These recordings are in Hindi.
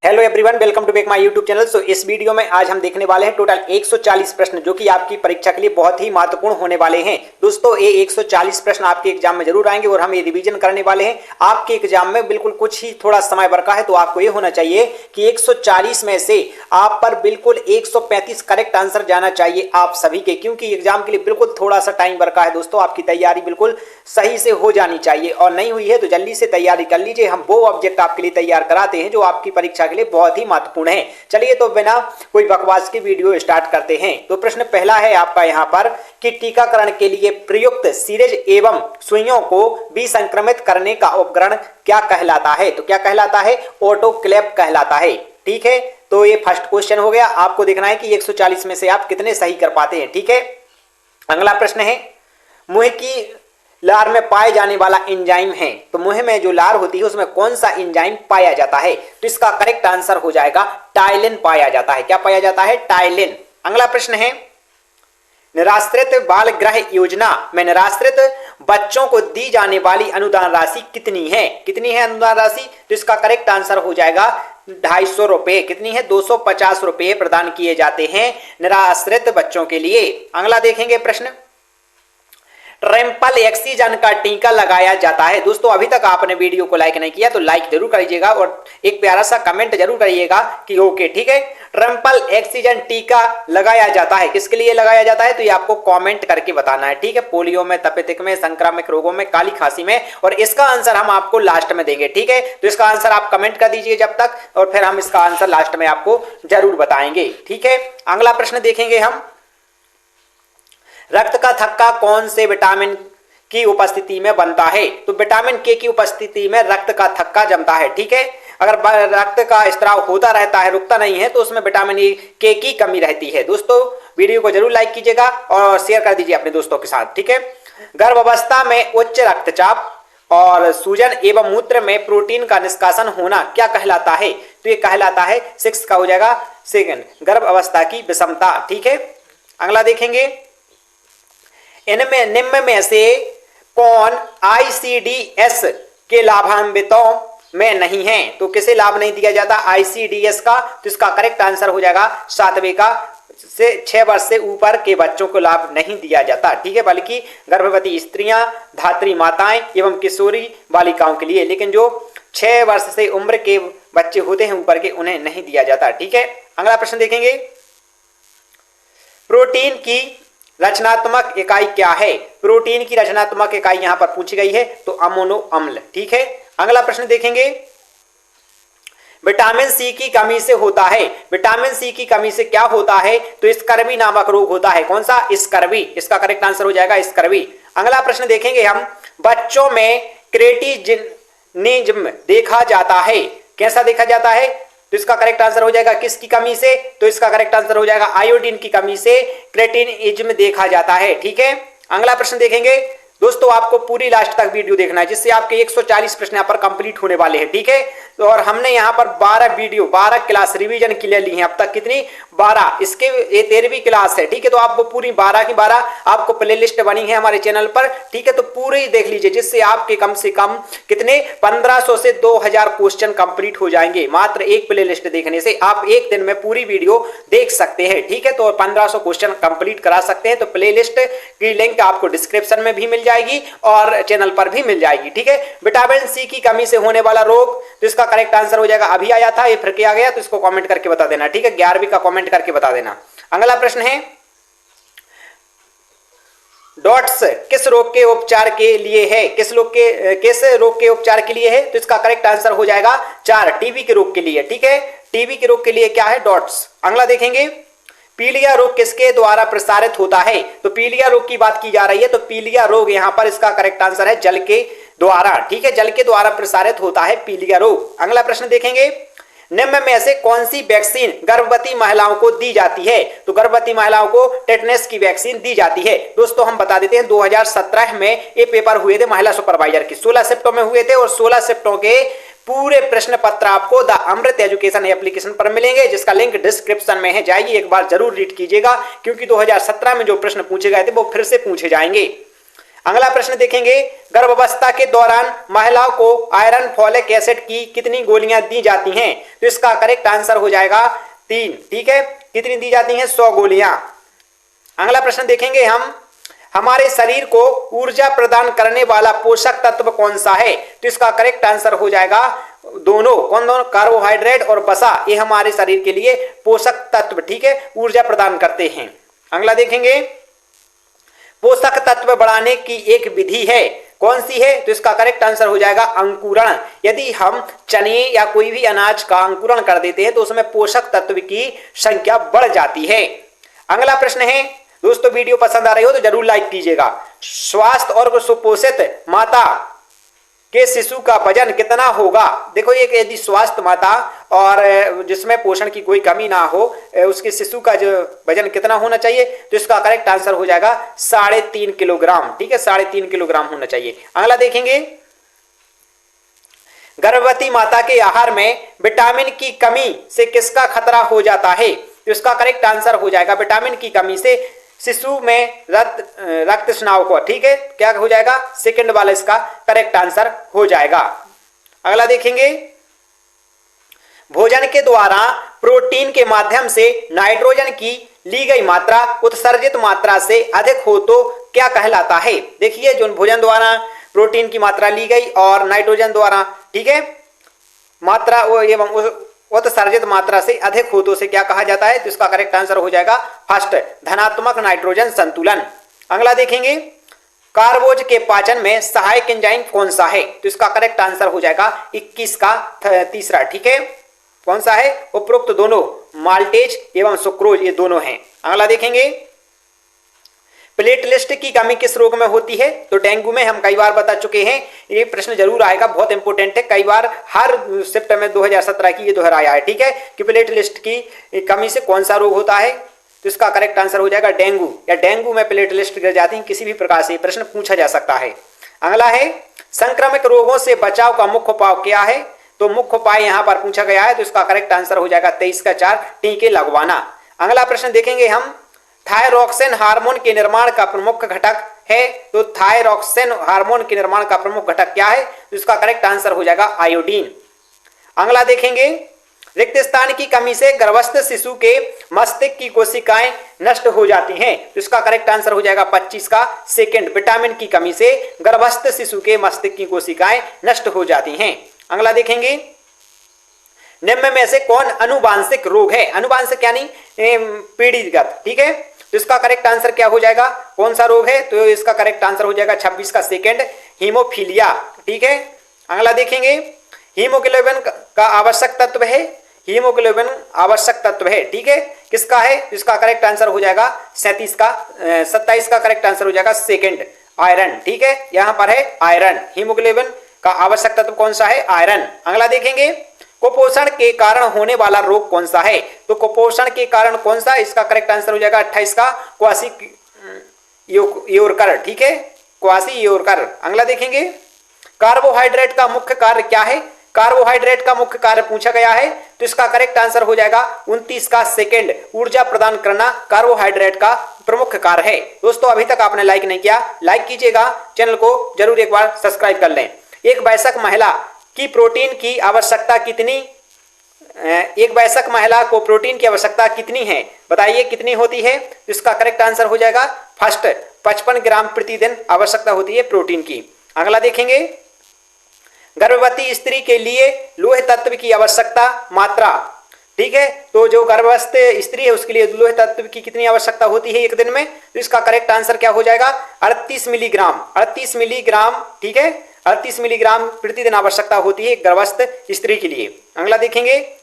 Hello everyone, welcome to back my YouTube channel. So इस वीडियो में आज हम देखने वाले हैं टोटल 140 प्रश्न जो कि आपकी परीक्षा के लिए बहुत ही महत्वपूर्ण होने वाले हैं। दोस्तों ये 140 प्रश्न आपके एग्जाम में जरूर आएंगे और हम ये रिवीजन करने वाले हैं। आपके एग्जाम में बिल्कुल कुछ ही थोड़ा समय बचा है, तो आपको ये होना चाहिए कि 140 में से आप पर बिल्कुल 135 करेक्ट आंसर जाना चाहिए आप सभी के, क्योंकि एग्जाम के लिए बिल्कुल थोड़ा सा टाइम बचा है। दोस्तों आपकी तैयारी बिल्कुल सही से हो जानी चाहिए और नहीं हुई है तो जल्दी से तैयारी कर लीजिए। हम वो ऑब्जेक्ट आपके लिए तैयार कराते हैं जो आपकी परीक्षा के लिए बहुत ही महत्वपूर्ण है। चलिए तो बिना कोई बकवास की वीडियो स्टार्ट करते हैं। तो प्रश्न पहला है आपका यहाँ पर कि टीकाकरण के लिए प्रयुक्त सीरेज एवं सुइयों को विसंक्रमित करने का उपकरण क्या कहलाता है? तो क्या कहलाता है? ऑटोक्लेव कहलाता है। ठीक है, तो ये फर्स्ट क्वेश्चन हो गया। आपको देखना है कि 140 में से आप कितने सही कर पाते हैं। ठीक है, अगला प्रश्न है मुंह की लार में पाए जाने वाला एंजाइम है। तो मुंह में जो लार होती है उसमें कौन सा एंजाइम पाया जाता है? तो इसका करेक्ट आंसर हो जाएगा टाइलिन पाया जाता है। क्या पाया जाता है? टाइलिन। अगला प्रश्न है निराश्रित बाल गृह योजना में निराश्रित बच्चों को दी जाने वाली अनुदान राशि कितनी है? कितनी है अनुदान राशि? तो इसका करेक्ट आंसर हो जाएगा 250 रुपए। कितनी है? 250 रुपए प्रदान किए जाते हैं निराश्रित बच्चों के लिए। अगला देखेंगे प्रश्न, ट्रिपल एक्सीजन का टीका लगाया जाता है। दोस्तों अभी तक आपने वीडियो को लाइक नहीं किया तो लाइक जरूर करिएगा और एक प्यारा सा कमेंट जरूर करिएगा कि ओके। ठीक है, ट्रिपल एक्सीजन टीका लगाया जाता है। किसके लिए लगाया जाता है? तो ये आपको कमेंट करके बताना है। ठीक है, पोलियो में, तपेदिक में, संक्रामक रोगों में, काली खांसी में, और इसका आंसर हम आपको लास्ट में देंगे। ठीक है, तो इसका आंसर आप कमेंट कर दीजिए जब तक, और फिर हम इसका आंसर लास्ट में आपको जरूर बताएंगे। ठीक है, अगला प्रश्न देखेंगे हम, रक्त का थक्का कौन से विटामिन की उपस्थिति में बनता है? तो विटामिन के की उपस्थिति में रक्त का थक्का जमता है। ठीक है, अगर रक्त का स्त्राव होता रहता है, रुकता नहीं है, तो उसमें विटामिन के की कमी रहती है। दोस्तों वीडियो को जरूर लाइक कीजिएगा और शेयर कर दीजिए अपने दोस्तों के साथ। ठीक है, गर्भावस्था में उच्च रक्तचाप और सूजन एवं मूत्र में प्रोटीन का निष्कासन होना क्या कहलाता है? तो ये कहलाता है 6 का हो जाएगा सेकंड, गर्भावस्था की विषमता। ठीक है, अगला देखेंगे, इनमें निम्न में से कौन आईसीडीएस के लाभान्वितों में नहीं है? तो किसे लाभ नहीं दिया जाता आईसीडीएस का? तो इसका करेक्ट आंसर हो जाएगा 7वें का, से 6 वर्ष से ऊपर के बच्चों को लाभ नहीं दिया जाता। ठीक है, बल्कि गर्भवती स्त्रियां, धात्री माताएं एवं किशोरी बालिकाओं के लिए, लेकिन जो 6 वर्ष से उम्र के बच्चे होते हैं ऊपर के, उन्हें नहीं दिया जाता। ठीक है, अगला प्रश्न देखेंगे, प्रोटीन की रचनात्मक इकाई क्या है? प्रोटीन की रचनात्मक इकाई यहां पर पूछी गई है, तो अमोनो अम्ल। ठीक है, अगला प्रश्न देखेंगे, विटामिन सी की कमी से होता है। विटामिन सी की कमी से क्या होता है? तो स्कर्वी नामक रोग होता है। कौन सा? स्कर्वी। इसका करेक्ट आंसर हो जाएगा स्कर्वी। अगला प्रश्न देखेंगे हम, बच्चों में क्रेटिनिज्म देखा जाता है। कैसा देखा जाता है? तो इसका करेक्ट आंसर हो जाएगा किसकी कमी से? तो इसका करेक्ट आंसर हो जाएगा आयोडीन की कमी से क्रेटिनिज्म देखा जाता है। ठीक है, अगला प्रश्न देखेंगे। दोस्तों आपको पूरी लास्ट तक वीडियो देखना है, जिससे आपके 140 प्रश्न यहाँ पर कंप्लीट होने वाले हैं। ठीक है, तो और हमने यहाँ पर 12 वीडियो 12 क्लास रिवीजन के लिए ली है अब तक। कितनी? 12। इसके ये 13वीं क्लास है। ठीक है, तो आपको पूरी 12 की 12 आपको प्ले लिस्ट बनी है हमारे चैनल पर। ठीक है, तो पूरी देख लीजिए, जिससे आपके कम से कम कितने 1500 से 2000 क्वेश्चन कंप्लीट हो जाएंगे। मात्र एक प्ले लिस्ट देखने से आप एक दिन में पूरी वीडियो देख सकते हैं। ठीक है, तो 1500 क्वेश्चन कंप्लीट करा सकते हैं। तो प्ले लिस्ट की लिंक आपको डिस्क्रिप्शन में भी मिल जाएगी और चैनल पर भी मिल जाएगी। ठीक है, विटामिन सी की कमी से होने वाला रोग, तो इसका करेक्ट आंसर हो जाएगा, अभी आया था ये फिर क्या आ गया, तो इसको कमेंट करके बता देना। ठीक है, 11वीं का कमेंट करके बता देना। अगला प्रश्न है, डॉट्स किस रोग के उपचार के लिए है? किस रोग के उपचार के लिए है? तो इसका करेक्ट आंसर हो जाएगा 4, टीबी के रोग के लिए। ठीक है, टीबी के रोग के लिए क्या है? डॉट्स। अगला देखेंगे, पीलिया रोग किसके द्वारा प्रसारित होता है? तो पीलिया रोग की बात की जा रही है, तो पीलिया रोग यहां पर इसका करेक्ट आंसर है जल के द्वारा। ठीक है, जल के द्वारा प्रसारित होता है पीलिया रोग। अगला प्रश्न देखेंगे, निम्न में से कौन सी वैक्सीन गर्भवती महिलाओं को दी जाती है? तो गर्भवती महिलाओं को टेटनस की वैक्सीन दी जाती है। दोस्तों हम बता देते हैं 2017 में ये पेपर हुए थे महिला सुपरवाइजर के, 16 शिफ्टों में हुए थे, और 16 शिफ्टों के पूरे प्रश्न पत्र आपको द अमृत एजुकेशन एप्लीकेशन पर मिलेंगे, जिसका लिंक डिस्क्रिप्शन में है। जाइए एक बार जरूर रीड कीजिएगा, क्योंकि 2017 में जो प्रश्न पूछे गए थे वो फिर से पूछे जाएंगे। अगला प्रश्न देखेंगे, गर्भावस्था के दौरान महिलाओं को आयरन फॉलिक एसिड की कितनी गोलियां दी जाती हैं? तो इसका करेक्ट आंसर हो जाएगा 3। ठीक है, कितनी दी जाती हैं? 100 गोलियां। अगला प्रश्न देखेंगे हम, हमारे शरीर को ऊर्जा प्रदान करने वाला पोषक तत्व कौन सा है? तो इसका करेक्ट आंसर हो जाएगा दोनों। कौन दोनों? कार्बोहाइड्रेट और वसा, ये हमारे शरीर के लिए पोषक तत्व, ठीक है, ऊर्जा प्रदान करते हैं। अगला देखेंगे, पोषक तत्व बढ़ाने की एक विधि है, कौन सी है? तो इसका करेक्ट आंसर हो जाएगा अंकुरण। यदि हम चने या कोई भी अनाज का अंकुरण कर देते हैं तो उसमें पोषक तत्व की संख्या बढ़ जाती है। अगला प्रश्न है, दोस्तों वीडियो पसंद आ रही हो तो जरूर लाइक कीजिएगा। स्वस्थ और सुपोषित माता के शिशु का वजन कितना होगा? देखो, एक यदि स्वास्थ्य माता और जिसमें पोषण की कोई कमी ना हो, उसके शिशु का जो वजन कितना होना चाहिए? तो इसका करेक्ट आंसर हो जाएगा 3.5 किलोग्राम। ठीक है, 3.5 किलोग्राम होना चाहिए। अगला देखेंगे, गर्भवती माता के आहार में विटामिन की कमी से किसका खतरा हो जाता है? तो इसका करेक्ट आंसर हो जाएगा विटामिन की कमी से शिशु में रक्त स्राव को, ठीक है, क्या हो जाएगा? सेकंड वाला इसका करेक्ट आंसर हो जाएगा। अगला देखेंगे, भोजन के द्वारा प्रोटीन के माध्यम से नाइट्रोजन की ली गई मात्रा उत्सर्जित मात्रा से अधिक हो तो क्या कहलाता है? देखिए, जो भोजन द्वारा प्रोटीन की मात्रा ली गई और नाइट्रोजन द्वारा, ठीक है, मात्रा वो एवं उत्सर्जित मात्रा से अधिक हो तो उसे क्या कहा जाता है? तो इसका करेक्ट आंसर हो जाएगा फर्स्ट, धनात्मक नाइट्रोजन संतुलन। अगला देखेंगे, कार्बोज के पाचन में सहायक एंजाइम कौन सा है? तो इसका करेक्ट आंसर हो जाएगा 21 का तीसरा। ठीक है, कौन सा है? उपरोक्त दोनों, माल्टेज एवं सुक्रोज, ये दोनों हैं। अगला देखेंगे, प्लेटलिस्ट की कमी किस रोग में होती है? तो डेंगू में, हम कई बार बता चुके हैं। ये प्रश्न जरूर आएगा, बहुत इंपॉर्टेंट है, कई बार हर शिफ्ट में 2017 की ये दोहराया है। ठीक है, कि प्लेटलिस्ट की कमी से कौन सा रोग होता है? तो इसका करेक्ट आंसर हो जाएगा डेंगू, या डेंगू में प्लेटलिस्ट गिर जाती है। किसी भी प्रकार से प्रश्न पूछा जा सकता है। अगला है, संक्रमित रोगों से बचाव का मुख्य उपाय क्या है? तो मुख्य उपाय यहाँ पर पूछा गया है, तो इसका करेक्ट आंसर हो जाएगा 23 का 4, टीके लगवाना। अगला प्रश्न देखेंगे हम, थायरॉक्सिन हार्मोन के निर्माण का प्रमुख घटक है। तो थायरॉक्सिन हार्मोन के निर्माण का प्रमुख घटक क्या है? तो इसका करेक्ट आंसर हो जाएगा आयोडीन। अगला देखेंगे, रिक्त स्थान की कमी से गर्भस्थ शिशु के मस्तिष्क की कोशिकाएं नष्ट हो जाती हैं। तो इसका करेक्ट आंसर हो जाएगा 25 का सेकंड, विटामिन की कमी से गर्भस्थ शिशु के मस्तिष्क की कोशिकाएं नष्ट हो जाती हैं। अगला देखेंगे, निम्न में से कौन अनुवांशिक रोग है? अनुवांशिक यानी पीढ़ीगत। ठीक है, तो इसका करेक्ट आंसर क्या हो जाएगा? कौन सा रोग है? तो इसका करेक्ट आंसर हो जाएगा 26 का सेकंड, हीमोफीलिया। ठीक है, अगला देखेंगे, हीमोग्लोबिन का आवश्यक तत्व है। हीमोग्लोबिन आवश्यक तत्व है, ठीक है, किसका है? इसका करेक्ट आंसर हो जाएगा 27 का करेक्ट आंसर हो जाएगा सेकंड, आयरन। ठीक है, यहां पर है आयरन। हीमोग्लोबिन का आवश्यक तत्व कौन सा है? आयरन। अगला देखेंगे, कुपोषण के कारण होने वाला रोग कौन सा है? तो कुपोषण के कारण कौन सा? इसका करेक्ट आंसर हो जाएगा 28 का क्वासी-योरकर। ठीक है, क्वासी-योरकर। अगला देखेंगे, कार्बोहाइड्रेट का मुख्य कार्य क्या है? कार्बोहाइड्रेट का मुख्य कार्य पूछा गया है, तो इसका करेक्ट आंसर हो जाएगा 29 का सेकंड, ऊर्जा प्रदान करना कार्बोहाइड्रेट का प्रमुख कार्य है। दोस्तों, अभी तक आपने लाइक नहीं किया, लाइक कीजिएगा, चैनल को जरूर एक बार सब्सक्राइब कर लें। एक वयस्क महिला की प्रोटीन की आवश्यकता कितनी? एक वयस्क महिला को प्रोटीन की आवश्यकता कितनी है? बताइए कितनी होती है? इसका करेक्ट आंसर हो जाएगा फर्स्ट, 55 ग्राम प्रतिदिन आवश्यकता होती है प्रोटीन की। अगला देखेंगे, गर्भवती स्त्री के लिए लोह तत्व की आवश्यकता मात्रा। ठीक है, तो जो गर्भस्थ स्त्री है उसके लिए लोह तत्व की कितनी आवश्यकता होती है एक दिन में? तो इसका करेक्ट आंसर क्या हो जाएगा? 38 मिलीग्राम। 38 मिलीग्राम, ठीक है, 38 मिलीग्राम प्रतिदिन आवश्यकता होती है गर्भस्थ स्त्री के लिए। अगला देखेंगे,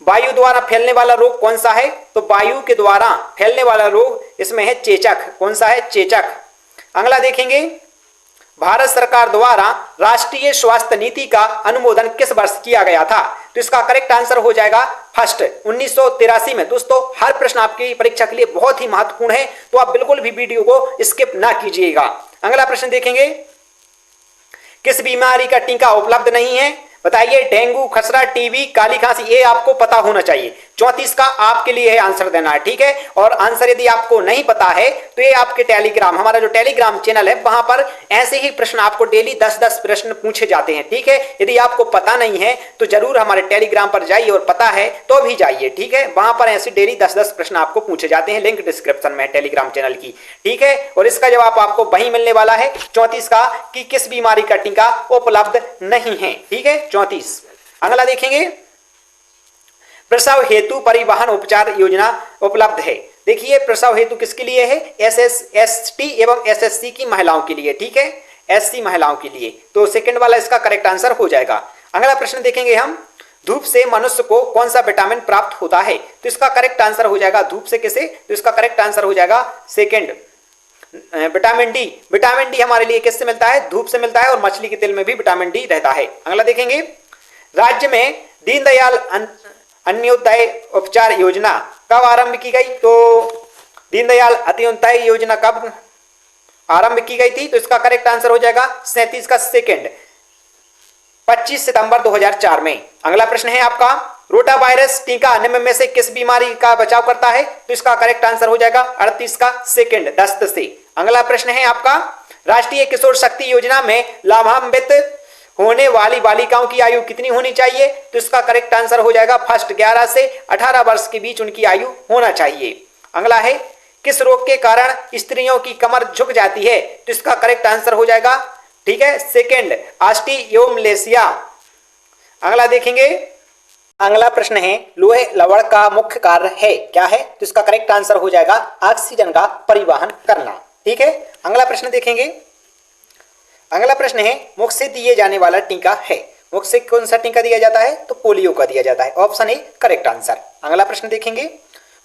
वायु द्वारा फैलने वाला रोग कौन सा है? तो वायु के द्वारा फैलने वाला रोग इसमें है चेचक। कौन सा है? चेचक। अगला देखेंगे, भारत सरकार द्वारा राष्ट्रीय स्वास्थ्य नीति का अनुमोदन किस वर्ष किया गया था? तो इसका करेक्ट आंसर हो जाएगा फर्स्ट, 1983 में। दोस्तों, हर प्रश्न आपकी परीक्षा के लिए बहुत ही महत्वपूर्ण है, तो आप बिल्कुल भी वीडियो को स्किप ना कीजिएगा। अगला प्रश्न देखेंगे, किस बीमारी का टीका उपलब्ध नहीं है? बताइए, डेंगू, खसरा, टीबी, काली खांसी, ये आपको पता होना चाहिए। 34 का आपके लिए है आंसर देना है, ठीक है। और आंसर यदि आपको नहीं पता है तो ये आपके टेलीग्राम, हमारा जो टेलीग्राम चैनल है, वहां पर ऐसे ही प्रश्न आपको डेली 10-10 प्रश्न पूछे जाते हैं, ठीक है। यदि आपको पता नहीं है तो जरूर हमारे टेलीग्राम पर जाइए, और पता है तो भी जाइए, ठीक है। वहां पर ऐसे डेली 10-10 प्रश्न आपको पूछे जाते हैं, लिंक डिस्क्रिप्शन में है टेलीग्राम चैनल की, ठीक है। और इसका जवाब आपको वहीं मिलने वाला है 34 का, कि किस बीमारी का टीका उपलब्ध नहीं है, ठीक है। 34। अगला देखेंगे, प्रसव हेतु परिवहन उपचार योजना उपलब्ध है। देखिए प्रसव हेतु किसके लिए है? SST एवं SSC की महिलाओं के लिए, ठीक है, SC महिलाओं के लिए। तो सेकंड वाला इसका करेक्ट आंसर हो जाएगा। अगला प्रश्न देखेंगे हम, धूप से मनुष्य को कौन सा विटामिन प्राप्त होता है? तो इसका करेक्ट आंसर हो जाएगा धूप से किसे? तो इसका करेक्ट आंसर हो जाएगा second, vitamin D. Vitamin D हमारे लिए किससे मिलता है? धूप से मिलता है, और मछली के तेल में भी विटामिन डी रहता है। अगला देखेंगे, राज्य में दीनदयाल अंत्योदय उपचार योजना कब आरंभ की गई? तो दीनदयाल अंत्योदय योजना कब आरंभ की गई थी? तो इसका करेक्ट आंसर हो जाएगा 37 का सेकंड, 25 सितंबर 2004 में। अगला प्रश्न है आपका, रोटा वायरस टीका निम्न में से किस बीमारी का बचाव करता है? तो इसका करेक्ट आंसर हो जाएगा 38 का सेकंड, दस्त से। अगला प्रश्न है आपका, राष्ट्रीय किशोर शक्ति योजना में लाभान्वित होने वाली बालिकाओं की आयु कितनी होनी चाहिए? तो इसका करेक्ट आंसर हो जाएगा फर्स्ट, 11 से 18 वर्ष के बीच उनकी आयु होना चाहिए। अगला है, किस रोग के कारण स्त्रियों की कमर झुक जाती है? तो इसका करेक्ट आंसर हो जाएगा, ठीक है, सेकंड, ऑस्टियोमलेसिया। अगला देखेंगे, अगला प्रश्न है, लोहे लवण का मुख्य कार्य है क्या है? तो इसका करेक्ट आंसर हो जाएगा ऑक्सीजन का परिवहन करना, ठीक है। अगला प्रश्न देखेंगे, अगला प्रश्न है, मुख से दिए जाने वाला टीका है। मुख से कौन सा टीका दिया जाता है? तो पोलियो का दिया जाता है, ऑप्शन ए करेक्ट आंसर। अगला प्रश्न देखेंगे,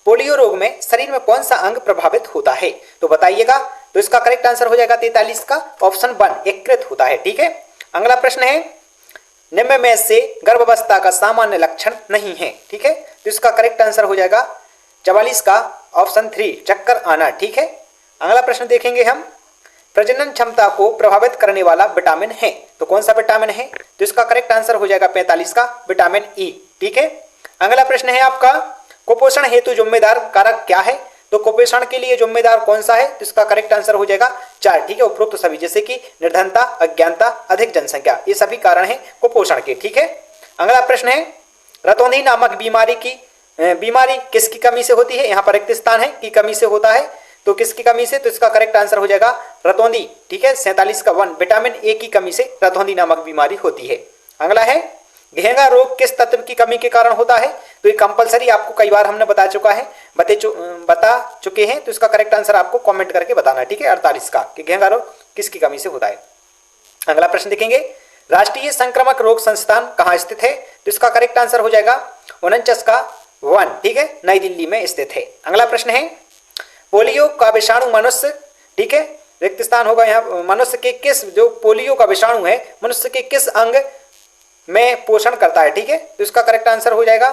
पोलियो रोग में शरीर में कौन सा अंग प्रभावित होता है? तो बताइएगा। तो इसका करेक्ट आंसर हो जाएगा 43 का ऑप्शन 1, यकृत होता है, ठीक है। अगला प्रश्न है, निम्न में से गर्भावस्था का सामान्य लक्षण नहीं है, ठीक है। तो इसका करेक्ट आंसर हो जाएगा 44 का ऑप्शन 3, चक्कर आना, ठीक है। अगला प्रश्न देखेंगे हम, प्रजनन क्षमता को प्रभावित करने वाला विटामिन है। तो कौन सा विटामिन है? तो इसका करेक्ट आंसर हो जाएगा 45 का विटामिन ई, ठीक है। अगला प्रश्न है आपका, कुपोषण हेतु जिम्मेदार कारक क्या है? तो कुपोषण के लिए जिम्मेदार कौन सा है? तो इसका करेक्ट आंसर हो जाएगा 4, ठीक है, उपरोक्त सभी, जैसे कि निर्धनता, अज्ञानता, अधिक जनसंख्या, ये सभी कारण है कुपोषण के, ठीक है। अगला प्रश्न है, रतौंधी नामक बीमारी किसकी कमी से होती है? यहाँ पर रिक्त स्थान है, की कमी से होता है। तो किसकी कमी से? तो इसका करेक्ट आंसर हो जाएगा रतौंधी, ठीक है, 47 का 1, विटामिन ए की कमी से रतौंधी नामक बीमारी होती है। अगला है, घेंगा रोग किस तत्व की कमी के कारण होता है? तो ये कंपलसरी आपको कई बार हमने बता चुके हैं। तो इसका करेक्ट आंसर आपको कमेंट करके बताना, ठीक है, 48 का, कि घेंगा रोग किसकी कमी से होता है। अगला प्रश्न देखेंगे, राष्ट्रीय संक्रामक रोग संस्थान कहाँ स्थित है? तो इसका करेक्ट आंसर हो जाएगा 49 का 1, ठीक है, नई दिल्ली में स्थित है। अगला प्रश्न है, पोलियो का विषाणु मनुष्य, ठीक है, रिक्त स्थान होगा यहाँ, मनुष्य के किस, जो पोलियो का विषाणु है, मनुष्य के किस अंग में पोषण करता है, ठीक है। तो इसका करेक्ट आंसर हो जाएगा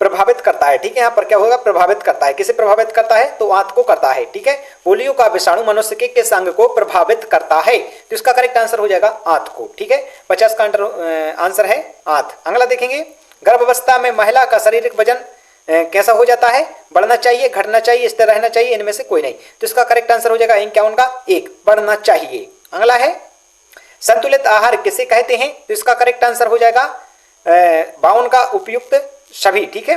प्रभावित करता है, ठीक है। यहाँ पर क्या होगा? प्रभावित करता है। किसे प्रभावित करता है? तो आंत को करता है, ठीक है। पोलियो का विषाणु मनुष्य के किस अंग को प्रभावित करता है? तो इसका करेक्ट आंसर हो जाएगा आंत को, ठीक है, 50 का आंसर है आंत। अगला देखेंगे, गर्भावस्था में महिला का शारीरिक वजन कैसा हो जाता है? बढ़ना चाहिए, घटना चाहिए, स्थिर रहना चाहिए, इनमें से कोई नहीं। तो इसका करेक्ट आंसर हो जाएगा 51 का 1, बढ़ना चाहिए। अगला है, संतुलित आहार किसे कहते हैं? तो इसका करेक्ट आंसर हो जाएगा 52 का उपयुक्त सभी, ठीक है,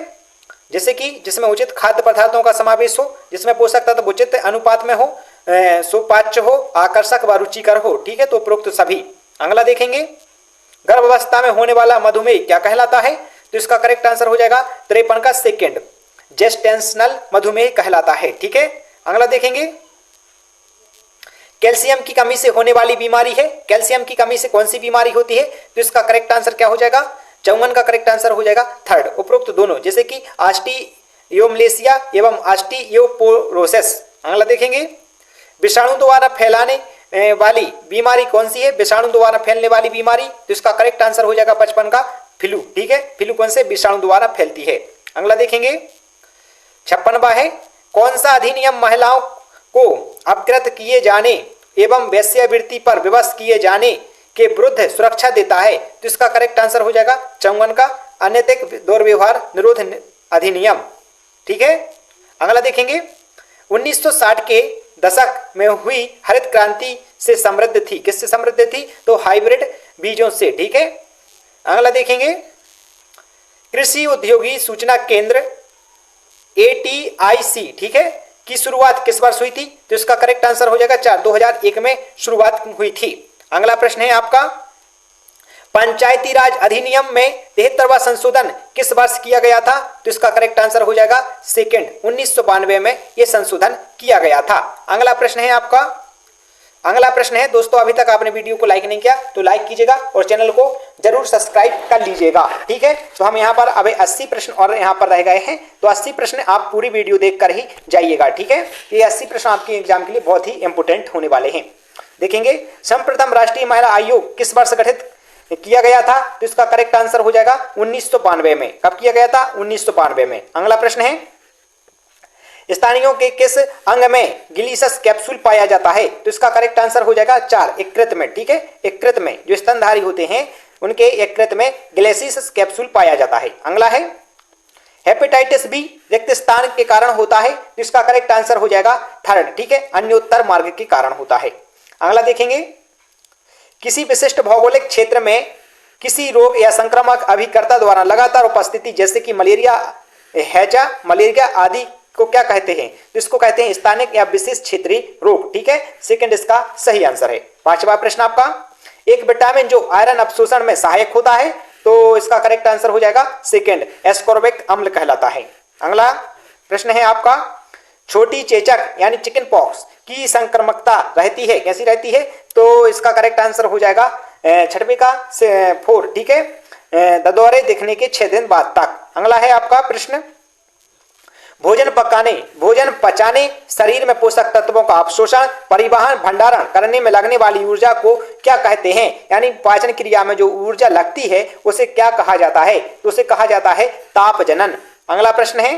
जैसे कि जिसमें उचित खाद्य पदार्थों का समावेश हो, जिसमें पोषक तत्व उचित अनुपात में हो, सुपाच्य हो, आकर्षक व रुचिकर हो, ठीक है, तो उपरोक्त सभी। अगला देखेंगे, गर्भावस्था में होने वाला मधुमेह क्या कहलाता है? तो इसका करेक्ट आंसर हो जाएगा 53 का सेकंड, जेस्टेशनल मधुमेह कहलाता है, ठीक है। अगला देखेंगे, कैल्शियम की कमी से होने वाली बीमारी है। कैल्शियम की कमी से कौन सी बीमारी होती है? तो इसका करेक्ट आंसर क्या हो जाएगा? 54 का करेक्ट आंसर हो जाएगा थर्ड, उपरोक्त दोनों, जैसे कि ऑस्टियोमलेसिया एवं ऑस्टियोपोरोसिस। अगला देखेंगे, विषाणु द्वारा फैलाने वाली बीमारी कौन सी है? विषाणु द्वारा फैलने वाली बीमारी, तो इसका करेक्ट आंसर हो जाएगा 55 का फ्लू, ठीक है। फ्लू कौन से? विषाणु द्वारा फैलती है। अगला देखेंगे, 56वां है, कौन सा अधिनियम महिलाओं को अपकृत किए जाने एवं वेश्यावृत्ति पर विवश किए जाने के विरुद्ध सुरक्षा देता है, तो इसका करेक्ट आंसर हो जाएगा 54 का अनैतिक दुर्व्यवहार निरोध अधिनियम। ठीक है, अगला देखेंगे 1960 के दशक में हुई हरित क्रांति से समृद्ध थी, किससे समृद्ध थी? तो हाइब्रिड बीजों से। ठीक है, अगला देखेंगे कृषि उद्योगी सूचना केंद्र ATIC, ठीक है, की शुरुआत किस वर्ष हुई थी? तो इसका करेक्ट आंसर हो जाएगा 2001 में शुरुआत हुई थी। अगला प्रश्न है आपका पंचायती राज अधिनियम में 73वां संशोधन किस वर्ष किया गया था? तो इसका करेक्ट आंसर हो जाएगा सेकंड 1992 में यह संशोधन किया गया था। अगला प्रश्न है आपका, अगला प्रश्न है दोस्तों, अभी तक आपने वीडियो को लाइक नहीं किया तो लाइक कीजिएगा और चैनल को जरूर सब्सक्राइब कर लीजिएगा। ठीक है, तो हम यहाँ पर अभी 80 प्रश्न और यहाँ पर रह गए हैं, तो 80 प्रश्न आप पूरी वीडियो देखकर ही जाइएगा। ठीक है, ये 80 प्रश्न आपके एग्जाम के लिए बहुत ही इंपोर्टेंट होने वाले हैं। देखेंगे सर्वप्रथम राष्ट्रीय महिला आयोग किस वर्ष गठित किया गया था? तो इसका करेक्ट आंसर हो जाएगा 1992 में। कब किया गया था? 1992 में। अगला प्रश्न है स्थानियों के किस अंग में गिलिसस कैप्सूल पाया जाता है? तो इसका करेक्ट आंसर हो जाएगा 4 यकृत में। ठीक है, यकृत में जो स्तनधारी होते हैं उनके यकृत में गिलिसस कैप्सूल पाया जाता है। अगला है हेपेटाइटिस बी रिक्त स्थान के कारण होता है, तो इसका करेक्ट आंसर हो जाएगा थर्ड। ठीक है, अन्योत्तर मार्ग के कारण होता है। अगला देखेंगे किसी विशिष्ट भौगोलिक क्षेत्र में किसी रोग या संक्रामक अभिकर्ता द्वारा लगातार उपस्थिति जैसे कि मलेरिया, हैजा, मलेरिया आदि को क्या कहते हैं? तो इसको कहते हैं स्थानिक या विशेष क्षेत्रीय रोग। ठीक है, सेकंड इसका सही आंसर है। पांचवा प्रश्न आपका एक विटामिन जो आयरन अवशोषण में सहायक होता है, तो इसका करेक्ट आंसर हो जाएगा सेकंड एस्कॉर्बिक अम्ल कहलाता है। अगला प्रश्न है आपका छोटी चेचक यानी चिकन पॉक्स की संक्रामकता रहती है, कैसी रहती है? तो इसका करेक्ट आंसर हो जाएगा छठवें का 4। ठीक है, ददौरे दिखने के 6 दिन बाद तक। अगला है आपका प्रश्न भोजन पचाने शरीर में पोषक तत्वों का अवशोषण परिवहन भंडारण करने में लगने वाली ऊर्जा को क्या कहते हैं? यानी पाचन क्रिया में जो ऊर्जा लगती है उसे क्या कहा जाता है? तो उसे कहा जाता है तापजनन। अगला प्रश्न है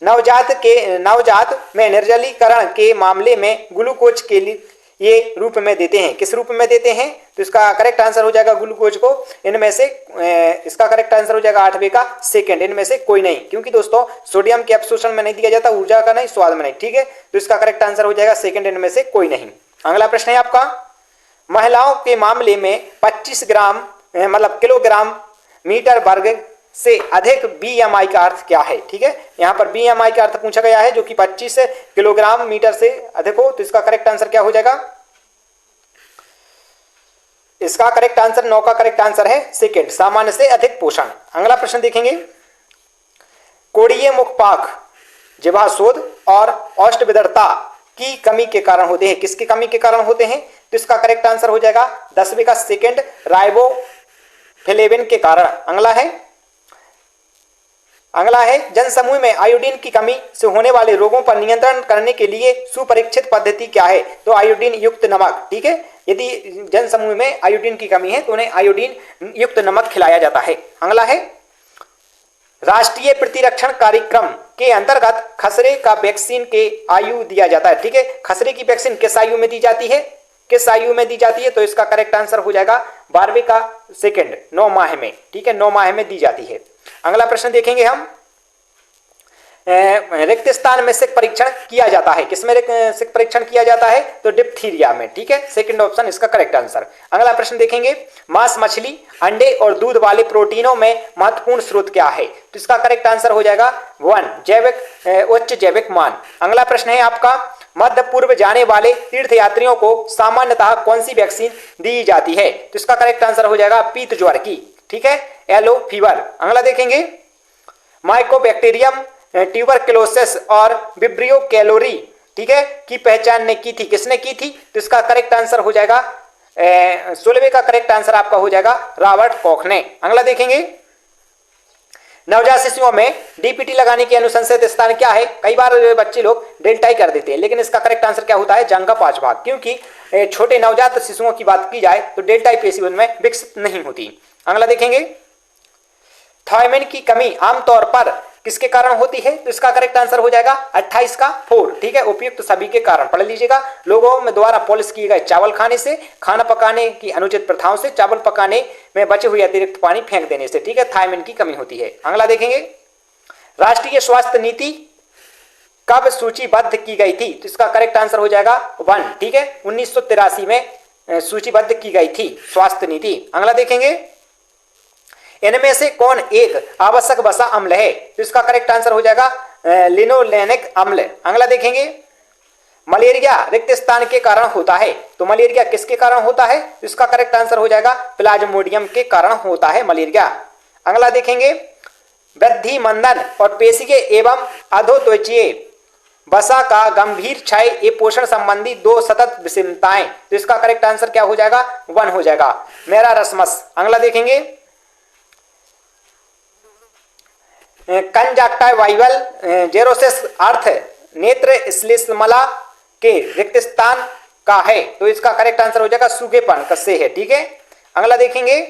नवजात में निर्जलीकरण के मामले में ग्लूकोज के लिए ये रूप में देते हैं, किस रूप में देते हैं? तो इसका करेक्ट आंसर हो जाएगा ग्लूकोज को इनमें से इसका करेक्ट आंसर हो जाएगा 8वें का सेकंड, इनमें से कोई नहीं, क्योंकि दोस्तों सोडियम के अवशोषण में नहीं दिया जाता, ऊर्जा का नहीं, स्वाद में नहीं। ठीक है, तो इसका करेक्ट आंसर हो जाएगा सेकंड, इनमें से कोई नहीं। अगला प्रश्न है आपका महिलाओं के मामले में 25 ग्राम मतलब किलोग्राम मीटर वर्ग से अधिक BMI का अर्थ क्या है? ठीक है, यहाँ पर BMI का अर्थ पूछा गया है जो कि 25 किलोग्राम मीटर से अधिक हो, तो इसका करेक्ट आंसर क्या हो जाएगा? इसका करेक्ट आंसर 9 का करेक्ट आंसर है सेकंड सामान्य से अधिक पोषण। अगला प्रश्न देखेंगे कोड़ीय मुखपाक जिह्वाशोथ और औष्ठविदरता की कमी के कारण होते हैं, किसकी कमी के कारण होते हैं? तो इसका करेक्ट आंसर हो जाएगा 10वें का सेकंड राइबोफ्लेविन के कारण। अगला है जनसमूह में आयोडीन की कमी से होने वाले रोगों पर नियंत्रण करने के लिए सुपरीक्षित पद्धति क्या है? तो आयोडीन युक्त नमक। ठीक है, यदि जनसमूह में आयोडीन की कमी है तो उन्हें आयोडीन युक्त नमक खिलाया जाता है। अगला है राष्ट्रीय प्रतिरक्षण कार्यक्रम के अंतर्गत खसरे का वैक्सीन के आयु दिया जाता है। ठीक है, खसरे की वैक्सीन किस आयु में दी जाती है? किस आयु में दी जाती है? तो इसका करेक्ट आंसर हो जाएगा 12वें का सेकंड 9 माह में। ठीक है, 9 माह में दी जाती है। अगला प्रश्न देखेंगे हम रिक्त स्थान में सिक परीक्षण किया जाता है, किसमें सिक परीक्षण किया जाता है? तो डिप्थीरिया में। ठीक है, सेकंड ऑप्शन इसका करेक्ट आंसर। अगला प्रश्न देखेंगे मांस मछली अंडे और दूध वाले प्रोटीनों में महत्वपूर्ण स्रोत क्या है? तो इसका करेक्ट आंसर हो जाएगा 1 उच्च जैविक मान। अगला प्रश्न है आपका मध्य पूर्व जाने वाले तीर्थयात्रियों को सामान्यतः कौन सी वैक्सीन दी जाती है? तो इसका करेक्ट आंसर हो जाएगा पीत ज्वर की। ठीक है, येलो फीवर। अगला देखेंगे माइकोबैक्टीरियम ट्यूबरक्लोसिस और विब्रियो कैलोरी, ठीक है, की पहचान ने की थी, किसने की थी? तो इसका करेक्ट आंसर हो जाएगा 16वें का करेक्ट आंसर आपका हो जाएगा रॉबर्ट कॉख ने। अगला देखेंगे नवजात शिशुओं में डीपीटी लगाने की अनुशंसित स्थान क्या है? कई बार बच्चे लोग डेल्टा ही कर देते हैं, लेकिन इसका करेक्ट आंसर क्या होता है? जांघ का 5 भाग, क्योंकि छोटे नवजात शिशुओं की बात की जाए तो डेल्टा पेशी उनमें विकसित नहीं होती। अगला देखेंगे थायमिन की कमी आमतौर पर किसके कारण होती है? तो इसका करेक्ट आंसर हो जाएगा 28 का 4, ठीक है, उपयुक्त सभी के कारण। पढ़ लीजिएगा, लोगों में द्वारा पॉलिश किए गए चावल खाने से, खाना पकाने की अनुचित प्रथाओं से, चावल पकाने में बचे हुए अतिरिक्त पानी फेंक देने से, ठीक है, थायमिन की कमी होती है। अगला देखेंगे, राष्ट्रीय स्वास्थ्य नीति कब सूचीबद्ध की गई थी? तो इसका करेक्ट आंसर हो जाएगा 1, ठीक है, 1983 में सूचीबद्ध की गई थी स्वास्थ्य नीति। अगला देखेंगे, इनमें से कौन एक आवश्यक वसा अम्ल है? तो इसका करेक्ट आंसर हो जाएगा लिनोलेनिक अम्ल। अगला देखेंगे, मलेरिया रिक्त स्थान के कारण होता है। तो मलेरिया किसके कारण होता है? तो इसका करेक्ट आंसर हो जाएगा प्लाज्मोडियम के कारण होता है मलेरिया। अगला देखेंगे, वृद्धि मंदन और पेशीय एवं अधोत्वचीय वसा का गंभीर क्षय ये पोषण संबंधी दो सतत विषमताएं। तो इसका करेक्ट आंसर क्या हो जाएगा? 1 हो जाएगा, मेरारस्मस। अगला देखेंगे, कंजक्टाइवाइवल जेरोसिस अर्थ नेत्र श्लेष्मला के रिक्त स्थान का है। तो इसका करेक्ट आंसर हो जाएगा सूखेपन से है, ठीक है। अगला देखेंगे,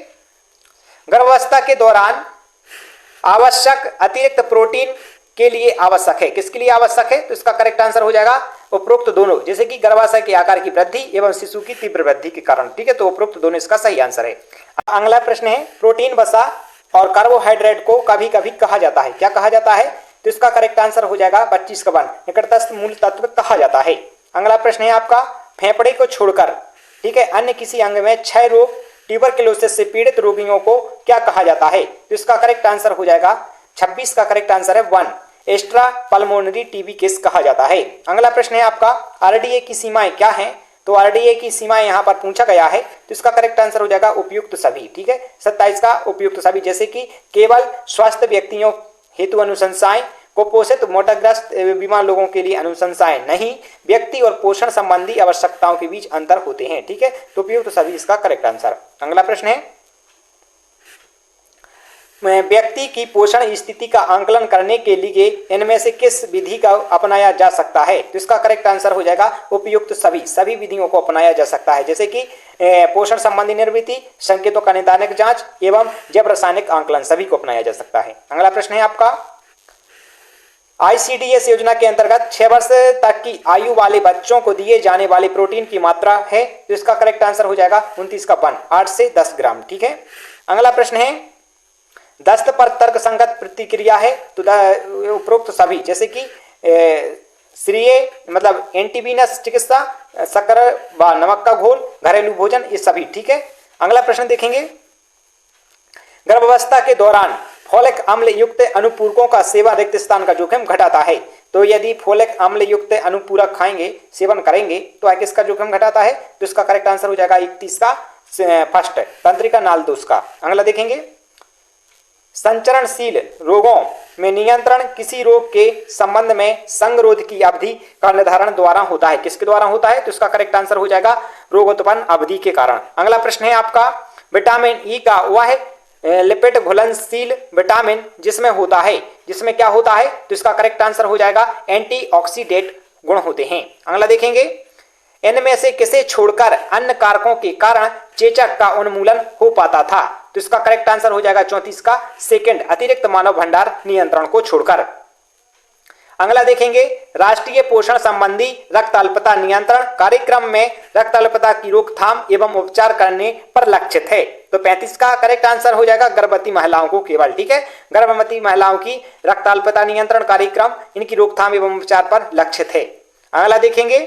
गर्भावस्था के दौरान आवश्यक अतिरिक्त प्रोटीन के लिए आवश्यक है। किसके लिए आवश्यक है? तो इसका करेक्ट आंसर हो जाएगा उपरोक्त दोनों, जैसे कि गर्भाशय के आकार की वृद्धि एवं शिशु की तीव्र वृद्धि के कारण, ठीक है, तो उपरोक्त दोनों इसका सही आंसर है। अगला प्रश्न है, प्रोटीन, वसा और कार्बोहाइड्रेट को कभी कभी कहा जाता है, क्या कहा जाता है? तो इसका करेक्ट आंसर हो जाएगा 25 का 1, निकटस्थ मूल तत्व कहा जाता है। अगला प्रश्न है आपका, फेफड़े को छोड़कर, ठीक है, अन्य किसी अंग में क्षय रोग ट्यूबरक्लोसिस से पीड़ित रोगियों को क्या कहा जाता है? तो इसका करेक्ट आंसर हो जाएगा 26 का करेक्ट आंसर है 1, एक्स्ट्रा पल्मोनरी टीबी केस कहा जाता है। अगला प्रश्न है आपका, आरडीए की सीमाएं क्या हैं? तो आरडीए की सीमाएं यहां पर पूछा गया है, तो इसका करेक्ट आंसर हो जाएगा उपयुक्त सभी, ठीक है, 27 का उपयुक्त सभी, जैसे कि केवल स्वस्थ व्यक्तियों हेतु अनुशंसाएं, कुपोषित मोटाग्रस्त बीमार लोगों के लिए अनुशंसाएं नहीं, व्यक्ति और पोषण संबंधी आवश्यकताओं के बीच अंतर होते हैं, ठीक है, तो उपयुक्त सभी इसका करेक्ट आंसर। अगला प्रश्न है, व्यक्ति की पोषण स्थिति का आंकलन करने के लिए इनमें से किस विधि का अपनाया जा सकता है? तो इसका करेक्ट आंसर हो जाएगा उपयुक्त सभी विधियों को अपनाया जा सकता है, जैसे कि पोषण संबंधी निर्मिति, संकेतों का निदानिक जांच एवं जैव रासायनिक आंकलन, सभी को अपनाया जा सकता है। अगला प्रश्न है आपका, ICDS योजना के अंतर्गत 6 वर्ष तक की आयु वाले बच्चों को दिए जाने वाले प्रोटीन की मात्रा है, तो इसका करेक्ट आंसर हो जाएगा 29 का 1, 8 से 10 ग्राम, ठीक है। अगला प्रश्न है, दस्त पर तर्क संगत प्रतिक्रिया है, तो उपरोक्त सभी, जैसे कि श्रेय मतलब एंटीवीनस चिकित्सा, शक्कर व नमक का घोल, घरेलू भोजन, ये सभी, ठीक है। अगला प्रश्न देखेंगे, गर्भावस्था के दौरान फोलिक अम्ल युक्त अनुपूरकों का सेवन रिक्त स्थान का जोखिम घटाता है। तो यदि फोलिक अम्ल युक्त अनुपूरक खाएंगे, सेवन करेंगे, तो किसका जोखिम घटाता है? तो इसका करेक्ट आंसर हो जाएगा 31 का फर्स्ट, तंत्रिका नाल दोष का। अगला देखेंगे, संचरणशील रोगों में नियंत्रण किसी रोग के संबंध में संगरोध की अवधि का निर्धारण द्वारा होता है। किसके द्वारा होता है? तो इसका करेक्ट आंसर हो जाएगा रोगोत्पन्न अवधि के कारण। अगला प्रश्न है आपका, विटामिन ई का वह लिपिड घुलनशील विटामिन जिसमें होता है, जिसमें क्या होता है? तो इसका करेक्ट आंसर हो जाएगा एंटीऑक्सीडेंट गुण होते हैं। अगला देखेंगे, इनमें से किसे छोड़कर अन्य कारकों के कारण चेचक का उन्मूलन हो पाता था? तो इसका करेक्ट आंसर हो जाएगा 34 का सेकंड, अतिरिक्त मानव भंडार नियंत्रण को छोड़कर। अगला देखेंगे, राष्ट्रीय पोषण संबंधी रक्त अल्पता नियंत्रण कार्यक्रम में रक्त अल्पता की रोकथाम एवं उपचार करने पर लक्षित है। तो 35 का करेक्ट आंसर हो जाएगा गर्भवती महिलाओं को केवल, ठीक है, गर्भवती महिलाओं की रक्त अल्पता नियंत्रण कार्यक्रम इनकी रोकथाम एवं उपचार पर लक्षित है। अगला देखेंगे,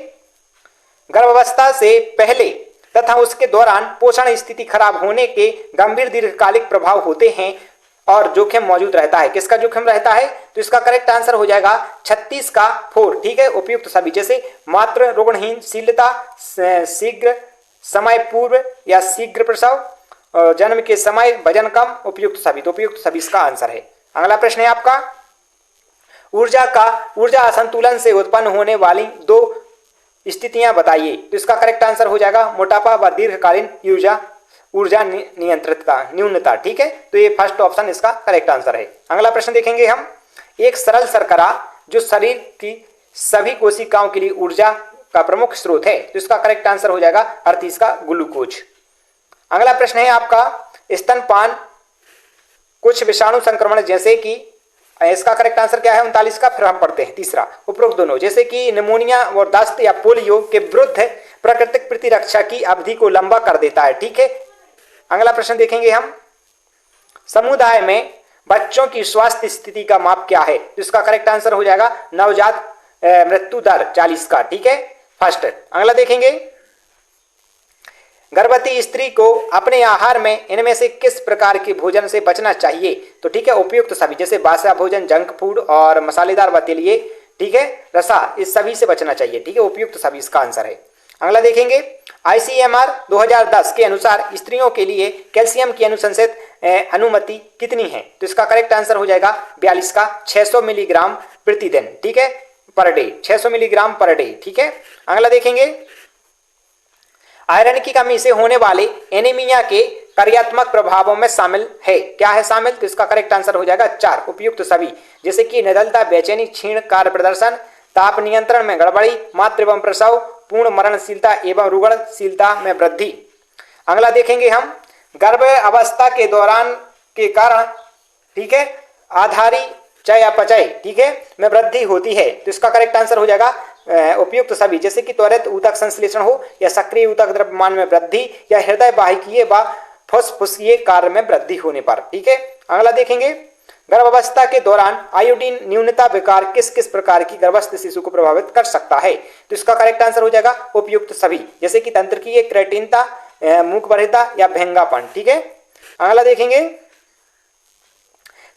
गर्भावस्था से पहले तथा उसके दौरान पोषण स्थिति खराब होने के गंभीर दीर्घकालिक प्रभाव होते हैं और जोखिम मौजूद रहता है। किसका जोखिम रहता है? तो इसका करेक्ट आंसर हो जाएगा 36 का 4, ठीक है, उपयुक्त सभी, जैसे मात्र रोगणहीनशीलता, शीघ्र समय पूर्व या शीघ्र प्रसव, जन्म के समय, वजन कम, उपयुक्त सभी, तो उपयुक्त सभी इसका आंसर है। अगला प्रश्न है आपका, ऊर्जा असंतुलन से उत्पन्न होने वाली 2 स्थितियां बताइए। तो इसका करेक्ट आंसर हो जाएगा मोटापा व दीर्घकालीन ऊर्जा नियंत्रितता न्यूनता, ठीक है, तो ये फर्स्ट ऑप्शन इसका करेक्ट आंसर है। अगला प्रश्न देखेंगे हम, एक सरल शर्करा जो शरीर की सभी कोशिकाओं के लिए ऊर्जा का प्रमुख स्रोत है, तो इसका करेक्ट आंसर हो जाएगा 38 का ग्लूकोज। अगला प्रश्न है आपका, स्तनपान कुछ विषाणु संक्रमण जैसे कि इसका करेक्ट आंसर क्या है 39 का। फिर हम पढ़ते हैं तीसरा, उपरोक्त दोनों जैसे कि निमोनिया और दस्त या पोलियो के विरुद्ध प्राकृतिक प्रतिरक्षा की अवधि को लंबा कर देता है। ठीक है, अगला प्रश्न देखेंगे हम, समुदाय में बच्चों की स्वास्थ्य स्थिति का माप क्या है? तो इसका करेक्ट आंसर हो जाएगा नवजात मृत्यु दर 40 का। ठीक है, फर्स्ट। अगला देखेंगे, गर्भवती स्त्री को अपने आहार में इनमें से किस प्रकार के भोजन से बचना चाहिए? तो ठीक है, उपयुक्त सभी, जैसे बासा भोजन, जंक फूड और मसालेदार व तेलिए, ठीक है, रसा, इस सभी से बचना चाहिए। ठीक है, उपयुक्त सभी इसका आंसर है। अगला देखेंगे, ICMR 2010 के अनुसार स्त्रियों के लिए कैल्शियम की अनुशंसित अनुमति कितनी है? तो इसका करेक्ट आंसर हो जाएगा 42 का, 600 मिलीग्राम प्रतिदिन। ठीक है, per day, 600 milligram per day. ठीक है, अगला देखेंगे, आयरन की कमी से होने वाले एनीमिया के कार्यात्मक प्रभावों में शामिल है, क्या है शामिल? तो इसका करेक्ट आंसर हो जाएगा 4, उपयुक्त सभी, जैसे कि निडरता, बेचैनी, क्षीण कार्य प्रदर्शन, ताप नियंत्रण में गड़बड़ी, मातृ एवं प्रसव, पूर्ण मरणशीलता एवं रुग्णशीलता में वृद्धि। अगला देखेंगे हम, गर्भ अवस्था के दौरान के कारण, ठीक है, आधारी चयापचय, ठीक है, में वृद्धि होती है। तो इसका करेक्ट आंसर हो जाएगा उपयुक्त सभी, जैसे कि त्वरित ऊतक संश्लेषण हो या सक्रिय ऊतक द्रव्यमान में वृद्धि या हृदय वाहिकीय व फुस्फुसीय कार्य में वृद्धि होने पर। ठीक है, अगला देखेंगे, गर्भावस्था के दौरान आयोडीन न्यूनता विकार किस किस प्रकार की गर्भस्थ शिशु को प्रभावित कर सकता है? तो इसका करेक्ट आंसर हो जाएगा उपयुक्त सभी, जैसे कि तंत्रिकीय, क्रेटिनता, मूकबधिरता या भेंगापन। ठीक है, अगला देखेंगे,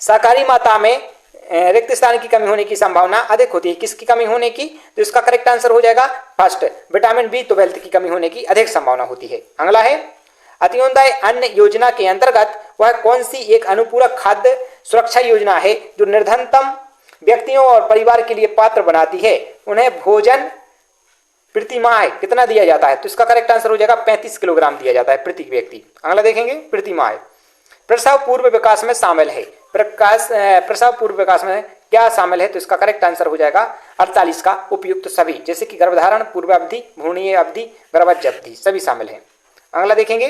शाकाहारी माता में रिक्त स्थान की कमी होने की संभावना अधिक होती है, किसकी कमी होने की? तो इसका करेक्ट आंसर हो जाएगा फर्स्ट, विटामिन B12 की कमी होने की अधिक संभावना होती है। अगला है, अंत्योदय अन्न योजना के अंतर्गत वह कौन सी एक अनुपूरक खाद्य सुरक्षा योजना है जो निर्धनतम व्यक्तियों और परिवार के लिए पात्र बनाती है? उन्हें भोजन प्रति माह कितना दिया जाता है? तो इसका करेक्ट आंसर हो जाएगा 35 किलोग्राम दिया जाता है प्रति व्यक्ति। अगला देखेंगे, प्रति माह प्रसव पूर्व विकास में शामिल है, प्रसव पूर्व विकास में क्या शामिल है? तो इसका करेक्ट आंसर हो जाएगा 48 का, उपयुक्त सभी, जैसे कि गर्भधारण, पूर्व अवधि, भ्रूणीय अवधि, गर्भज अवधि, सभी शामिल हैं। अगला देखेंगे,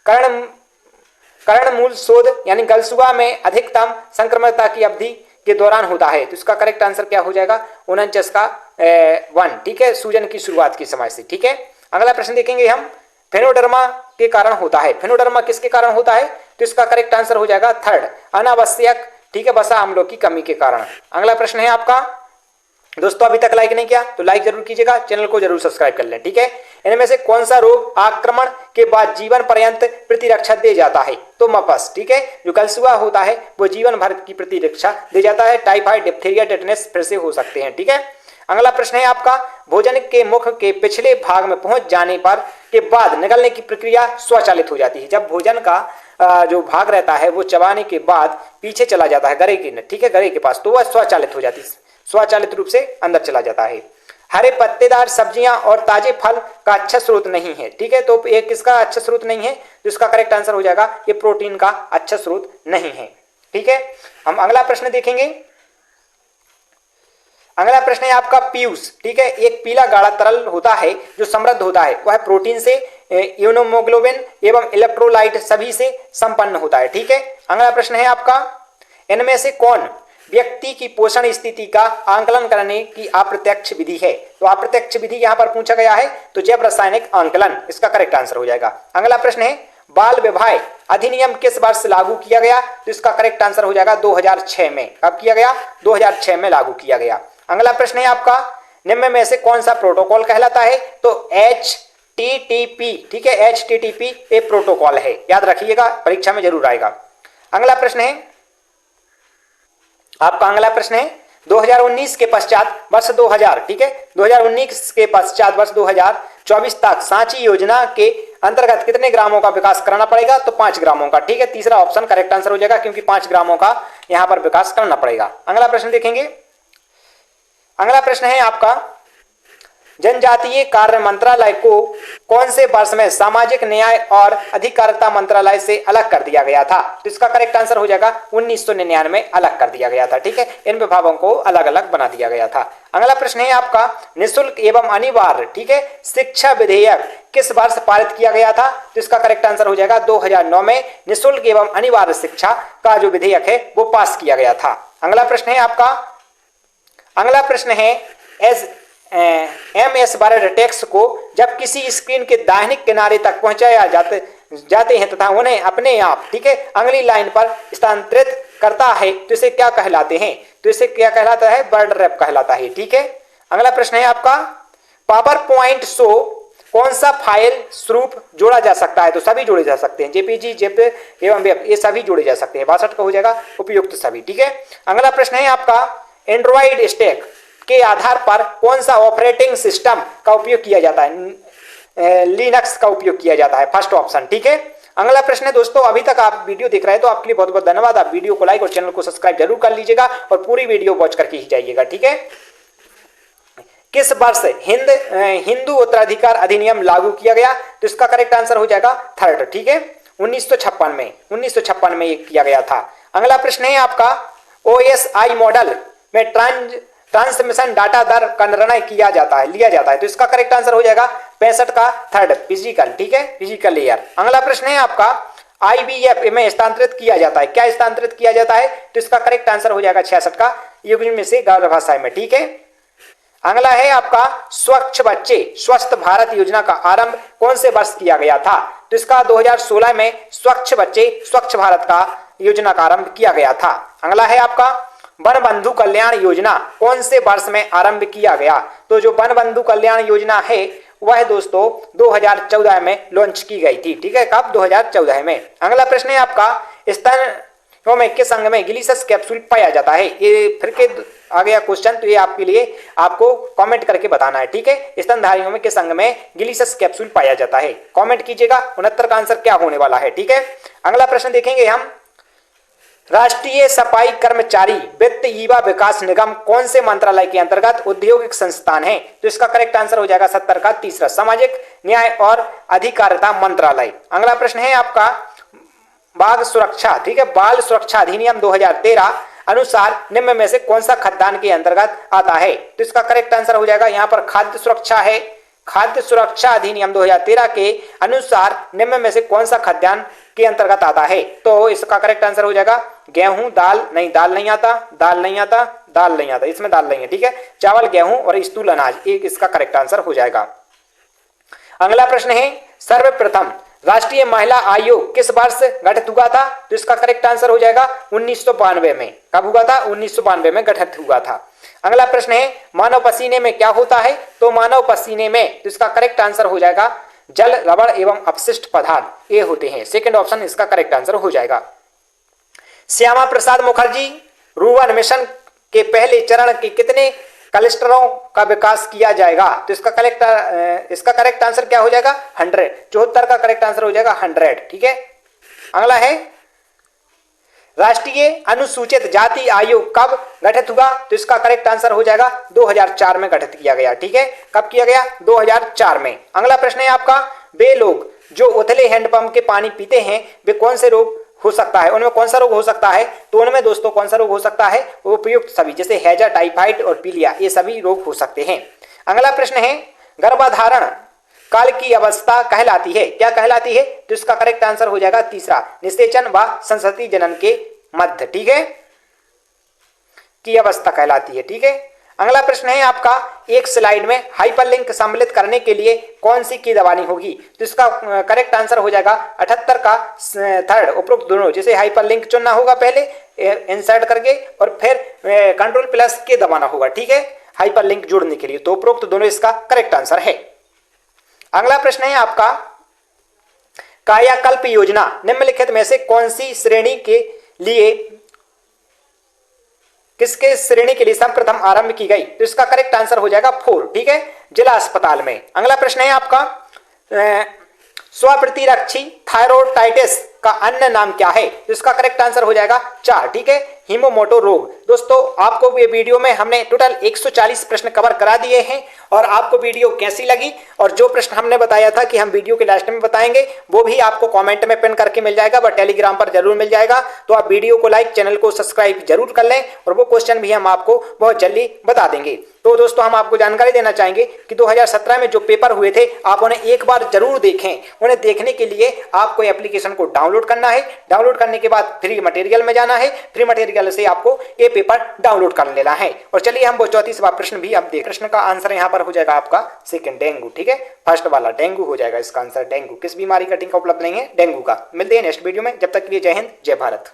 कर्ण मूल शोध यानी गलसुआ में अधिकतम संक्रमणता की अवधि के दौरान होता है। तो इसका करेक्ट आंसर क्या हो जाएगा 49 का 1। ठीक है, सूजन की शुरुआत के समय से। ठीक है, अगला प्रश्न देखेंगे हम, फेनोडर्मा के कारण होता है, फेनोडर्मा किसके कारण होता है? तो इसका करेक्ट आंसर हो जाएगा थर्ड, अनावश्यक, ठीक है, वसा अम्लों की कमी के कारण। अगला प्रश्न है आपका, दोस्तों अभी तक लाइक नहीं किया तो लाइक जरूर कीजिएगा, चैनल को जरूर सब्सक्राइब कर लें। ठीक है, इनमें से कौन सा रोग आक्रमण के बाद जीवन पर्यंत प्रतिरक्षा दे जाता है? तो मपस, ठीक है, जो गलसुआ होता है वो जीवन भर की प्रतिरक्षा दे जाता है। टाइफाइड, डिप्थीरिया, टेटनस फिर से हो सकते हैं। ठीक है, अगला प्रश्न है आपका, भोजन के मुख के पिछले भाग में पहुंच जाने पर के बाद निगलने की प्रक्रिया स्वचालित हो जाती है। जब भोजन का जो भाग रहता है वो चबाने के बाद पीछे चला जाता है गले के, ठीक है, गले के पास, तो वह स्वचालित हो जाती है, स्वचालित रूप से अंदर चला जाता है। हरे पत्तेदार सब्जियां और ताजे फल का अच्छा स्रोत नहीं है। ठीक है, तो एक किसका अच्छा स्रोत नहीं है? जिसका करेक्ट आंसर हो जाएगा ये प्रोटीन का अच्छा स्रोत नहीं है। ठीक है, हम अगला प्रश्न देखेंगे। अगला प्रश्न है आपका पीयूष। ठीक है, एक पीला गाढ़ा तरल होता है जो समृद्ध होता है, वह प्रोटीन से, हीमोग्लोबिन एवं इलेक्ट्रोलाइट सभी से संपन्न होता है। ठीक है, अगला प्रश्न है आपका, इनमें से कौन व्यक्ति की पोषण स्थिति का आंकलन करने की अप्रत्यक्ष विधि है? तो अप्रत्यक्ष विधि यहां पर पूछा गया है, तो जैव रासायनिक आंकलन इसका करेक्ट आंसर हो जाएगा। अगला प्रश्न है, बाल विवाह अधिनियम किस वर्ष लागू किया गया? तो इसका करेक्ट आंसर हो जाएगा 2006 में। कब किया गया? 2006 में लागू किया गया। अगला प्रश्न है आपका, निम्न में से कौन सा प्रोटोकॉल कहलाता है? तो HTTP। ठीक है, HTTP एक प्रोटोकॉल है, याद रखिएगा, परीक्षा में जरूर आएगा। अगला प्रश्न है आपका, अगला प्रश्न है 2019 के पश्चात वर्ष 2000, ठीक है, 2019 के पश्चात वर्ष 2024 तक सांची योजना के अंतर्गत कितने ग्रामों का विकास करना पड़ेगा? तो 5 ग्रामों का। ठीक है, तीसरा ऑप्शन करेक्ट आंसर हो जाएगा, क्योंकि 5 ग्रामों का यहां पर विकास करना पड़ेगा। अगला प्रश्न देखेंगे। अगला प्रश्न है आपका, जनजातीय कार्य मंत्रालय को कौन से वर्ष में सामाजिक न्याय और अधिकारिता मंत्रालय से अलग कर दिया गया था? तो इसका करेक्ट आंसर हो जाएगा 1999 में अलग कर दिया गया था। ठीक है, इन विभागों को अलग अलग बना दिया गया था। अगला प्रश्न है आपका, निःशुल्क एवं अनिवार्य, ठीक है, शिक्षा विधेयक किस वर्ष पारित किया गया था? तो इसका करेक्ट आंसर हो जाएगा 2009 में निःशुल्क एवं अनिवार्य शिक्षा का जो विधेयक है वो पास किया गया था। अगला प्रश्न है आपका, अगला प्रश्न है MS वर्ड टेक्स्ट को जब किसी स्क्रीन के दाहिने किनारे तक पहुंचाया जाते हैं तथा उन्हें अपने आप, ठीक है, अगली लाइन पर स्थानांतरित करता है तो इसे क्या कहलाते हैं? तो इसे क्या कहलाता है? वर्ड रैप कहलाता है, ठीक है। अगला प्रश्न है आपका, पावर पॉइंट शो कौन सा फाइल स्वरूप जोड़ा जा सकता है? तो सभी जोड़े जा सकते हैं, JPG, JPEG एवं वेब, ये सभी जोड़े जा सकते हैं। 62 का हो जाएगा उपयुक्त सभी, ठीक है। अगला प्रश्न है आपका, एंड्रॉइड स्टैक के आधार पर कौन सा ऑपरेटिंग सिस्टम का उपयोग किया जाता है? लिनक्स का उपयोग किया जाता है, फर्स्ट ऑप्शन, ठीक है। अगला प्रश्न है दोस्तों, अभी तक आप वीडियो देख रहे हैं तो आपके लिए बहुत बहुत धन्यवाद। आप वीडियो को लाइक और चैनल को सब्सक्राइब जरूर कर लीजिएगा और पूरी वीडियो वॉच करके ही जाइएगा, ठीक है। किस वर्ष हिंदू उत्तराधिकार अधिनियम लागू किया गया? तो इसका करेक्ट आंसर हो जाएगा थर्ड, ठीक है, 1956 में ये किया गया था। अगला प्रश्न है आपका, OSI मॉडल में ट्रांसमिशन डाटा दर का निर्णय लिया जाता है, तो इसका करेक्ट आंसर हो जाएगा 65 का थर्ड, फिजिकल, ठीक है, फिजिकल लेयर। अगला प्रश्न है आपका, IVF में स्थानांतरित किया जाता है, क्या स्थानांतरित किया जाता है? तो इसका करेक्ट आंसर हो जाएगा 66 का, युग्म में से गर्भाशय में, ठीक है। अगला है आपका, स्वच्छ बच्चे स्वस्थ भारत योजना का आरंभ कौन से वर्ष किया गया था? तो इसका 2016 में स्वच्छ बच्चे स्वच्छ भारत का योजना का आरंभ किया गया था। अगला है आपका, वन बंधु कल्याण योजना कौन से वर्ष में आरंभ किया गया? तो जो वन बंधु कल्याण योजना है वह दोस्तों 2014 में लॉन्च की गई थी, ठीक है, कब? 2014 में। अगला प्रश्न है आपका, स्तनों में किस अंग में गिलिसस कैप्सूल पाया जाता है? ये फिर के आ गया क्वेश्चन, तो ये आपके लिए आपको कमेंट करके बताना है, ठीक है। स्तनधारियों में किस अंग में गिलिसस कैप्सूल पाया जाता है? कमेंट कीजिएगा 69 का आंसर क्या होने वाला है, ठीक है। अगला प्रश्न देखेंगे हम, राष्ट्रीय सफाई कर्मचारी वित्त युवा विकास निगम कौन से मंत्रालय के अंतर्गत औद्योगिक संस्थान है? तो इसका करेक्ट आंसर हो जाएगा 70 का तीसरा, सामाजिक न्याय और अधिकारिता मंत्रालय। अगला प्रश्न है आपका, बाघ सुरक्षा, ठीक है, बाल सुरक्षा अधिनियम 2013 अनुसार निम्न में से कौन सा खाद्यान्न के अंतर्गत आता है? तो इसका करेक्ट आंसर हो जाएगा यहाँ पर खाद्य सुरक्षा है। खाद्य सुरक्षा अधिनियम 2013 के अनुसार निम्न में से कौन सा खाद्यान्न के अंतर्गत आता है? तो इसका करेक्ट आंसर हो जाएगा गेहूं, दाल नहीं आता, इसमें दाल नहीं है, ठीक है, चावल, गेहूं और स्थूल अनाज, एक इसका करेक्ट आंसर हो जाएगा। अगला प्रश्न है, सर्वप्रथम राष्ट्रीय महिला आयोग किस वर्ष गठित हुआ था? तो इसका करेक्ट आंसर हो जाएगा 1992 में। कब हुआ था? 1992 में गठित हुआ था। अगला प्रश्न है, मानव पसीने में क्या होता है? तो मानव पसीने में, तो इसका करेक्ट आंसर हो जाएगा जल, रबड़ एवं अपशिष्ट पदार्थ, ये होते हैं, सेकंड ऑप्शन इसका करेक्ट आंसर हो जाएगा। श्यामा प्रसाद मुखर्जी रुवन मिशन के पहले चरण के कितने क्लस्टरों का विकास किया जाएगा? तो इसका करेक्ट आंसर क्या हो जाएगा? 100, 74 का करेक्ट आंसर हो जाएगा 100, ठीक है। अगला है, राष्ट्रीय अनुसूचित जाति आयोग कब गठित हुआ? तो इसका करेक्ट आंसर हो जाएगा 2004 में गठित किया गया, ठीक है, कब किया गया? 2004 में। अगला प्रश्न है आपका, वे लोग जो उथले हैंडपंप के पानी पीते हैं वे कौन से रोग हो सकता है? उनमें कौन सा रोग हो सकता है? तो उनमें दोस्तों कौन सा रोग हो सकता है? उपयुक्त सभी, जैसे हैजा, टाइफाइड और पीलिया, ये सभी रोग हो सकते हैं। अगला प्रश्न है, गर्भधारण काल की अवस्था कहलाती है, क्या कहलाती है? तो इसका करेक्ट आंसर हो जाएगा तीसरा, निषेचन व संतति जनन के मध्य, ठीक है, की अवस्था कहलाती है, ठीक है। अगला प्रश्न है आपका, एक स्लाइड में हाइपरलिंक सम्मिलित करने के लिए कौन सी की दबानी होगी? तो इसका करेक्ट आंसर हो जाएगा 78 का थर्ड, उपरोक्त दोनों, जैसे हाइपरलिंक चुनना होगा पहले इंसर्ट करके और फिर कंट्रोल प्लस के दबाना होगा, ठीक है, हाइपरलिंक जोड़ने के लिए, तो उपरोक्त दोनों इसका करेक्ट आंसर है। अगला प्रश्न है आपका, कायाकल्प योजना निम्नलिखित में से कौन सी श्रेणी के लिए, किसके श्रेणी के लिए सर्वप्रथम आरंभ की गई? तो इसका करेक्ट आंसर हो जाएगा 4, ठीक है, जिला अस्पताल में। अगला प्रश्न है आपका, स्वप्रतिरक्षी थायरोइडाइटिस का अन्य नाम क्या है? तो इसका करेक्ट आंसर हो जाएगा 4, ठीक है, हिमोमोटो रोग। दोस्तों आपको ये वीडियो में हमने टोटल 140 प्रश्न कवर करा दिए हैं और आपको वीडियो कैसी लगी और जो प्रश्न हमने बताया था कि हम वीडियो के लास्ट में बताएंगे वो भी आपको कमेंट में पिन करके मिल जाएगा, वह टेलीग्राम पर जरूर मिल जाएगा। तो आप वीडियो को लाइक, चैनल को सब्सक्राइब जरूर कर लें और वो क्वेश्चन भी हम आपको बहुत जल्दी बता देंगे। तो तो दोस्तों हम आपको जानकारी देना चाहेंगे कि 2017 में जो पेपर हुए थे आप उन्हें एक बार जरूर देखें। उन्हें देखने के लिए आपको एप्लीकेशन को डाउनलोड करना है। डाउनलोड करने के बाद फ्री मटेरियल में जाना है। फ्री मटेरियल से आपको ये पेपर डाउनलोड कर लेना है। और चलिए हम वो 34वां प्रश्न भी अब देख। प्रश्न का आंसर यहाँ पर हो जाएगा आपका सेकंड, डेंगू। ठीक है, फर्स्ट वाला डेंगू हो जाएगा इसका आंसर। डेंगू किस बीमारी का टीका उपलब्ध नहीं है? डेंगू का। मिलते हैं नेक्स्ट वीडियो में, जब तक के लिए जय हिंद, जय भारत।